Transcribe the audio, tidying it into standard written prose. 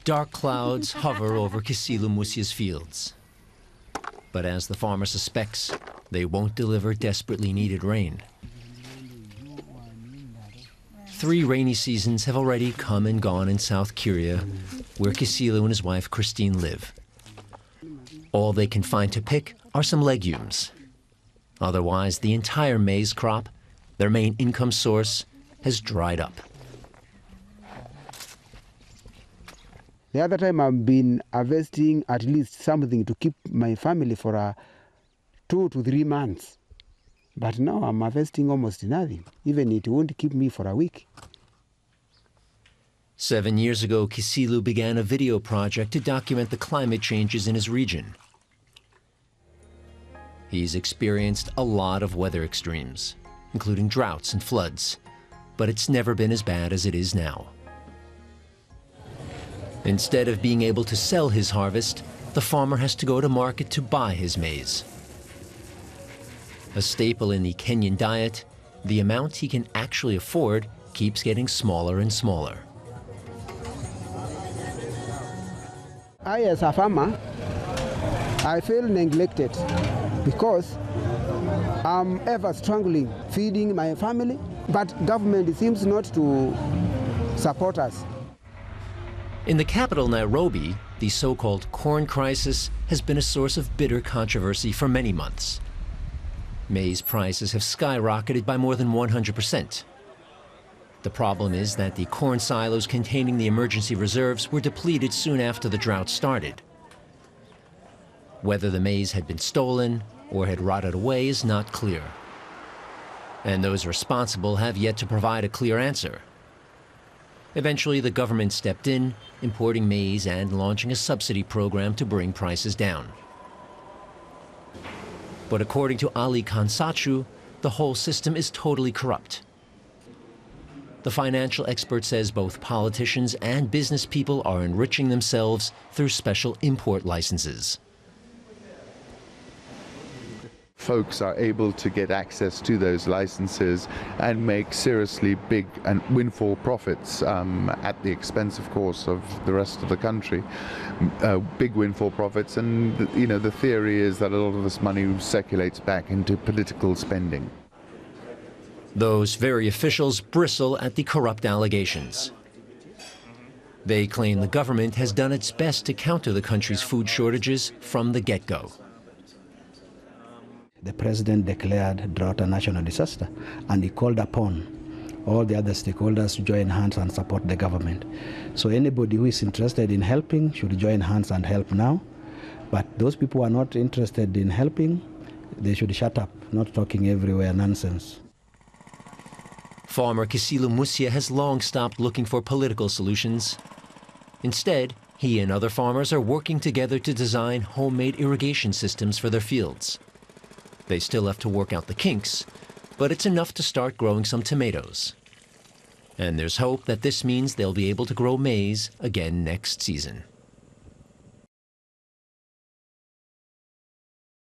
Dark clouds hover over Kisilu Musia's fields. But as the farmer suspects, they won't deliver desperately needed rain. 3 rainy seasons have already come and gone in South Kyria, where Kisilu and his wife Christine live. All they can find to pick are some legumes. Otherwise, the entire maize crop, their main income source, has dried up. The other time I've been harvesting at least something to keep my family for 2 to 3 months. But now I'm harvesting almost nothing. Even it won't keep me for a week. 7 years ago, Kisilu began a video project to document the climate changes in his region. He's experienced a lot of weather extremes, including droughts and floods, but it's never been as bad as it is now. Instead of being able to sell his harvest, the farmer has to go to market to buy his maize. A staple in the Kenyan diet, the amount he can actually afford keeps getting smaller and smaller. I, as a farmer, I feel neglected because I'm ever struggling feeding my family, but government seems not to support us. In the capital, Nairobi, the so-called corn crisis has been a source of bitter controversy for many months. Maize prices have skyrocketed by more than 100%. The problem is that the corn silos containing the emergency reserves were depleted soon after the drought started. Whether the maize had been stolen or had rotted away is not clear. And those responsible have yet to provide a clear answer. Eventually, the government stepped in, importing maize and launching a subsidy program to bring prices down. But according to Ali Kansachu, the whole system is totally corrupt. The financial expert says both politicians and business people are enriching themselves through special import licenses. Folks are able to get access to those licenses and make seriously big and windfall profits at the expense, of course, of the rest of the country. Big windfall profits, and the theory is that a lot of this money circulates back into political spending. Those very officials bristle at the corrupt allegations. They claim the government has done its best to counter the country's food shortages from the get-go. The president declared drought a national disaster, and he called upon all the other stakeholders to join hands and support the government. So anybody who is interested in helping should join hands and help now. But those people who are not interested in helping, they should shut up, not talking everywhere nonsense. Farmer Kisilu Musia has long stopped looking for political solutions. Instead, he and other farmers are working together to design homemade irrigation systems for their fields. They still have to work out the kinks, but it's enough to start growing some tomatoes. And there's hope that this means they'll be able to grow maize again next season.